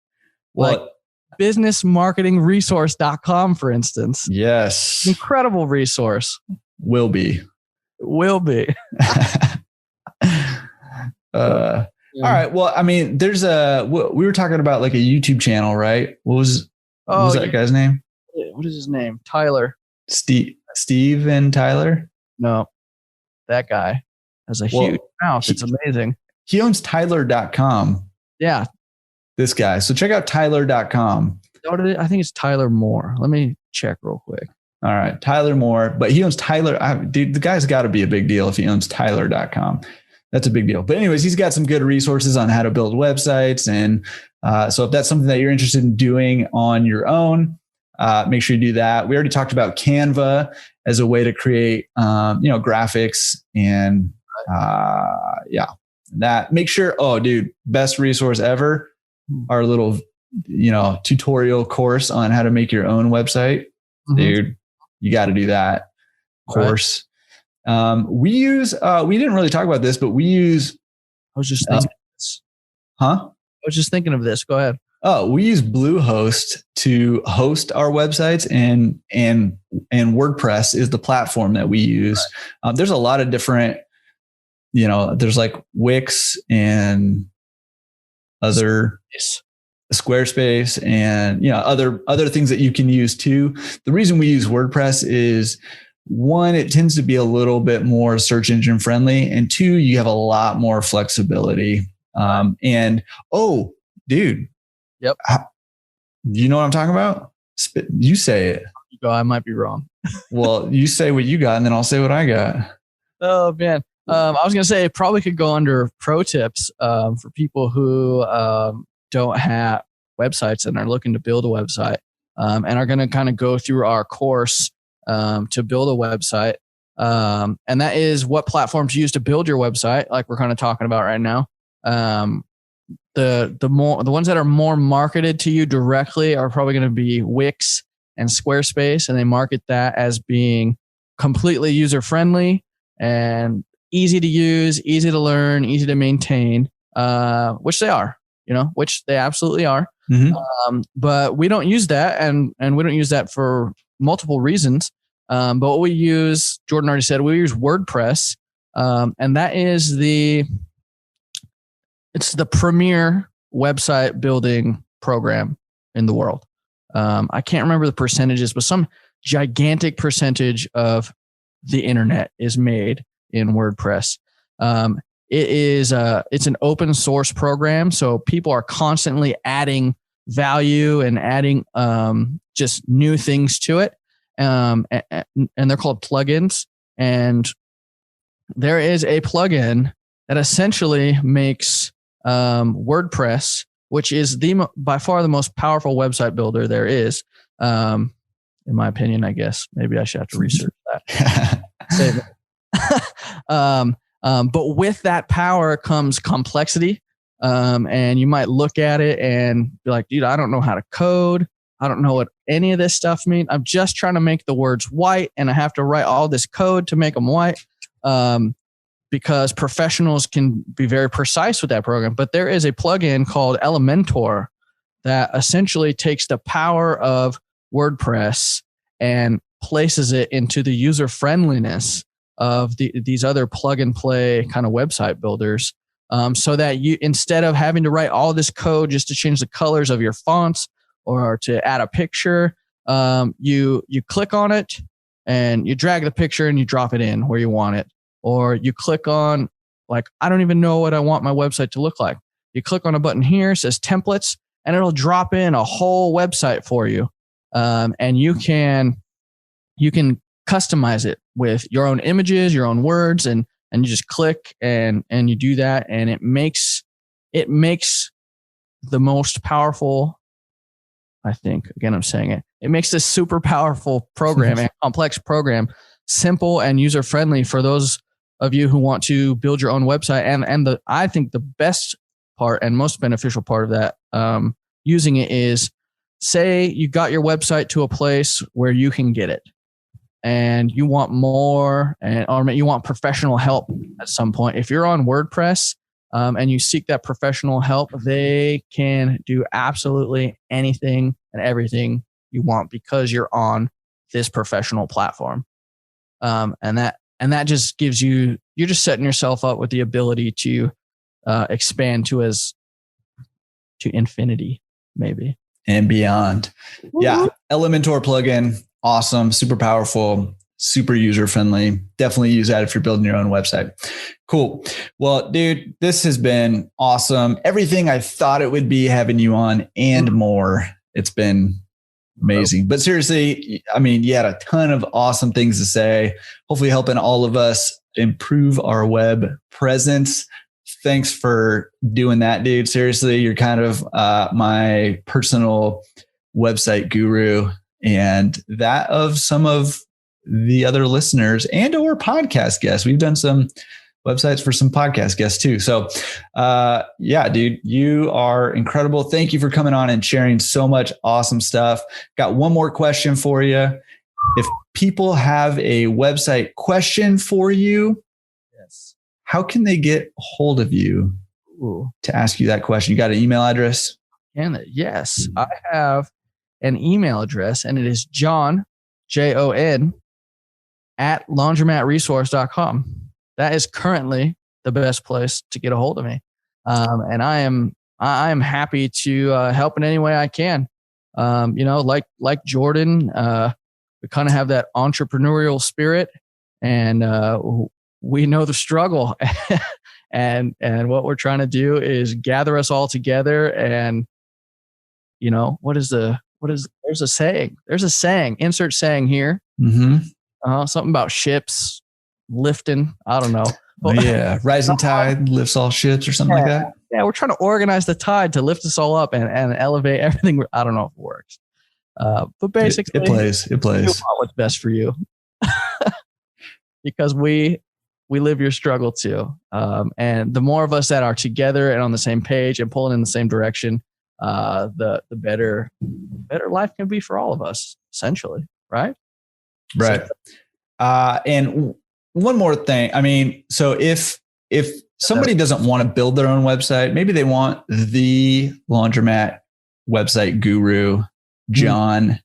Well, like businessmarketingresource.com, for instance. Yes. Incredible resource. Will be. All right. Well, I mean, we were talking about like a YouTube channel, right? What was that guy's name? What is his name? Tyler. Steve and Tyler? No, that guy has a huge mouth. It's amazing. He owns Tyler.com. Yeah. This guy. So check out Tyler.com. I think it's Tyler Moore. Let me check real quick. All right. Tyler Moore. But he owns Tyler. Dude, the guy's got to be a big deal if he owns Tyler.com. That's a big deal. But anyways, he's got some good resources on how to build websites. And so if that's something that you're interested in doing on your own, make sure you do that. We already talked about Canva as a way to create, graphics and that. Make sure, best resource ever, our little, tutorial course on how to make your own website. Mm-hmm. Dude, you got to do that course. We didn't really talk about this, but we use, I was just thinking of this. huh? I was just thinking of this. Go ahead. Oh, we use Bluehost to host our websites, and WordPress is the platform that we use. Right. There's a lot of different, there's like Wix and other Squarespace and other things that you can use too. The reason we use WordPress is, one, it tends to be a little bit more search engine friendly, and two, you have a lot more flexibility. Dude. Yep. You know what I'm talking about? You say it. I might be wrong. Well, you say what you got, and then I'll say what I got. Oh man. I was going to say it probably could go under pro tips for people who don't have websites and are looking to build a website and are going to kind of go through our course to build a website. And that is what platforms you use to build your website, like we're kind of talking about right now. The ones that are more marketed to you directly are probably going to be Wix and Squarespace, and they market that as being completely user friendly and easy to use, easy to learn, easy to maintain, which they are, which they absolutely are. Mm-hmm. But we don't use that, and we don't use that for multiple reasons. But what we use, Jordan already said, we use WordPress, and that is it's the premier website building program in the world. I can't remember the percentages, but some gigantic percentage of the internet is made in WordPress. It's an open source program, so people are constantly adding value and adding just new things to it, and they're called plugins. And there is a plugin that essentially makes WordPress, which is by far the most powerful website builder there is, in my opinion. I guess maybe I should have to research that. But with that power comes complexity, and you might look at it and be like, dude, I don't know how to code. I don't know what any of this stuff means. I'm just trying to make the words white, and I have to write all this code to make them white. Because professionals can be very precise with that program. But there is a plugin called Elementor that essentially takes the power of WordPress and places it into the user friendliness of these other plug and play kind of website builders, so that you, instead of having to write all this code just to change the colors of your fonts or to add a picture, you click on it and you drag the picture and you drop it in where you want it. Or you click on, like, I don't even know what I want my website to look like. You click on a button here, it says templates, and it'll drop in a whole website for you. And you can customize it with your own images, your own words, and you just click and you do that, and it makes the most powerful, I think, again, I'm saying it. It makes this super powerful program and complex program simple and user friendly for those of you who want to build your own website. And I think the best part and most beneficial part of that, using it is, say you got your website to a place where you can get it and you want more, or you want professional help at some point. If you're on WordPress and you seek that professional help, they can do absolutely anything and everything you want because you're on this professional platform. And that just gives you're just setting yourself up with the ability to expand to infinity, maybe. And beyond. Woo-hoo. Yeah. Elementor plugin. Awesome. Super powerful. Super user friendly. Definitely use that if you're building your own website. Cool. Well, dude, this has been awesome. Everything I thought it would be having you on and more. It's been amazing. But seriously, I mean, you had a ton of awesome things to say, hopefully helping all of us improve our web presence. Thanks for doing that, dude. Seriously, you're kind of my personal website guru, and that of some of the other listeners and or podcast guests. We've done some websites for some podcast guests too. So yeah, dude, you are incredible. Thank you for coming on and sharing so much awesome stuff. Got one more question for you. if people have a website question for you, Yes. how can they get hold of you to ask you that question? You got an email address? Yes, I have an email address, and it is John, Jon, at laundromatresource.com. That is currently the best place to get a hold of me. And I am happy to help in any way I can. Like Jordan, we kind of have that entrepreneurial spirit, and we know the struggle. and what we're trying to do is gather us all together. And there's a saying, insert saying here. Mm-hmm. Something about ships lifting. I don't know. Yeah. Rising tide lifts all ships or something like that. Yeah. We're trying to organize the tide to lift us all up and elevate everything. I don't know if it works. But basically it plays. do what's best for you, because we live your struggle too. And the more of us that are together and on the same page and pulling in the same direction, the better life can be for all of us, essentially. Right. Right. And one more thing. I mean, so if somebody doesn't want to build their own website, maybe they want the laundromat website guru, John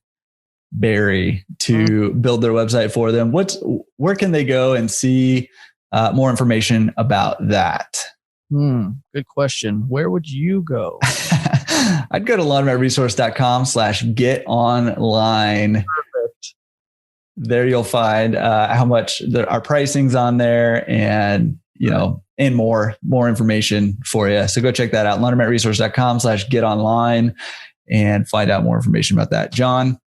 Barry, to build their website for them. Where can they go and see more information about that? Good question. Where would you go? I'd go to laundromatresource.com/get online. Perfect. There you'll find how much our pricing's on there, and and more information for you. So go check that out. laundromatresource.com/get online and find out more information about that. John,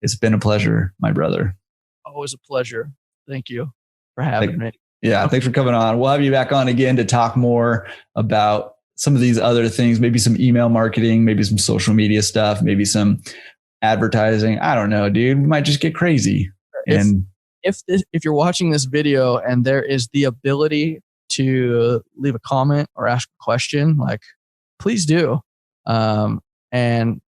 it's been a pleasure, my brother. Always a pleasure. Thank you for having me. Yeah, thanks for coming on. We'll have you back on again to talk more about some of these other things, maybe some email marketing, maybe some social media stuff, maybe some advertising. I don't know, dude. We might just get crazy. If you're watching this video and there is the ability to leave a comment or ask a question, like, please do. And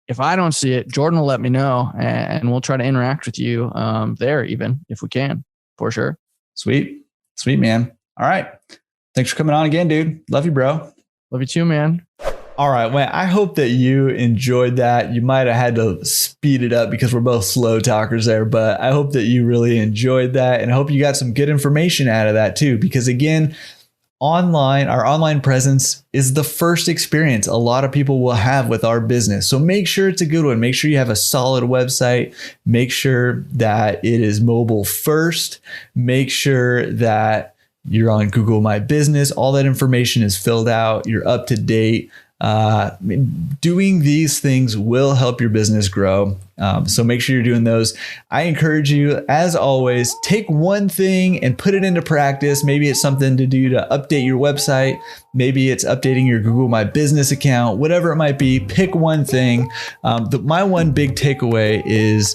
if I don't see it, Jordan will let me know, and we'll try to interact with you there, even if we can, for sure. Sweet, man. All right. Thanks for coming on again, dude. Love you, bro. Love you too, man. All right. Well, I hope that you enjoyed that. You might have had to speed it up because we're both slow talkers there, but I hope that you really enjoyed that, and I hope you got some good information out of that too, because again, our online presence is the first experience a lot of people will have with our business. So make sure it's a good one. Make sure you have a solid website. Make sure that it is mobile first. Make sure that you're on Google My Business. All that information is filled out. You're up to date. Doing these things will help your business grow. So make sure you're doing those. I encourage you, as always, take one thing and put it into practice. Maybe it's something to do to update your website. Maybe it's updating your Google My Business account, whatever it might be. Pick one thing. My one big takeaway is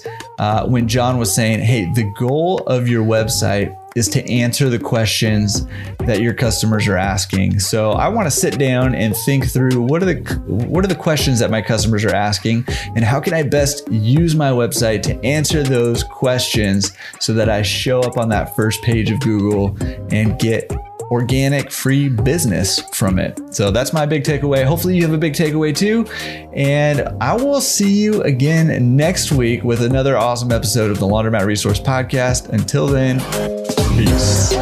when John was saying, hey, the goal of your website is to answer the questions that your customers are asking. So I want to sit down and think through what are the questions that my customers are asking, and how can I best use my website to answer those questions so that I show up on that first page of Google and get organic free business from it. So that's my big takeaway. Hopefully you have a big takeaway too. And I will see you again next week with another awesome episode of the Laundromat Resource Podcast. Until then, peace.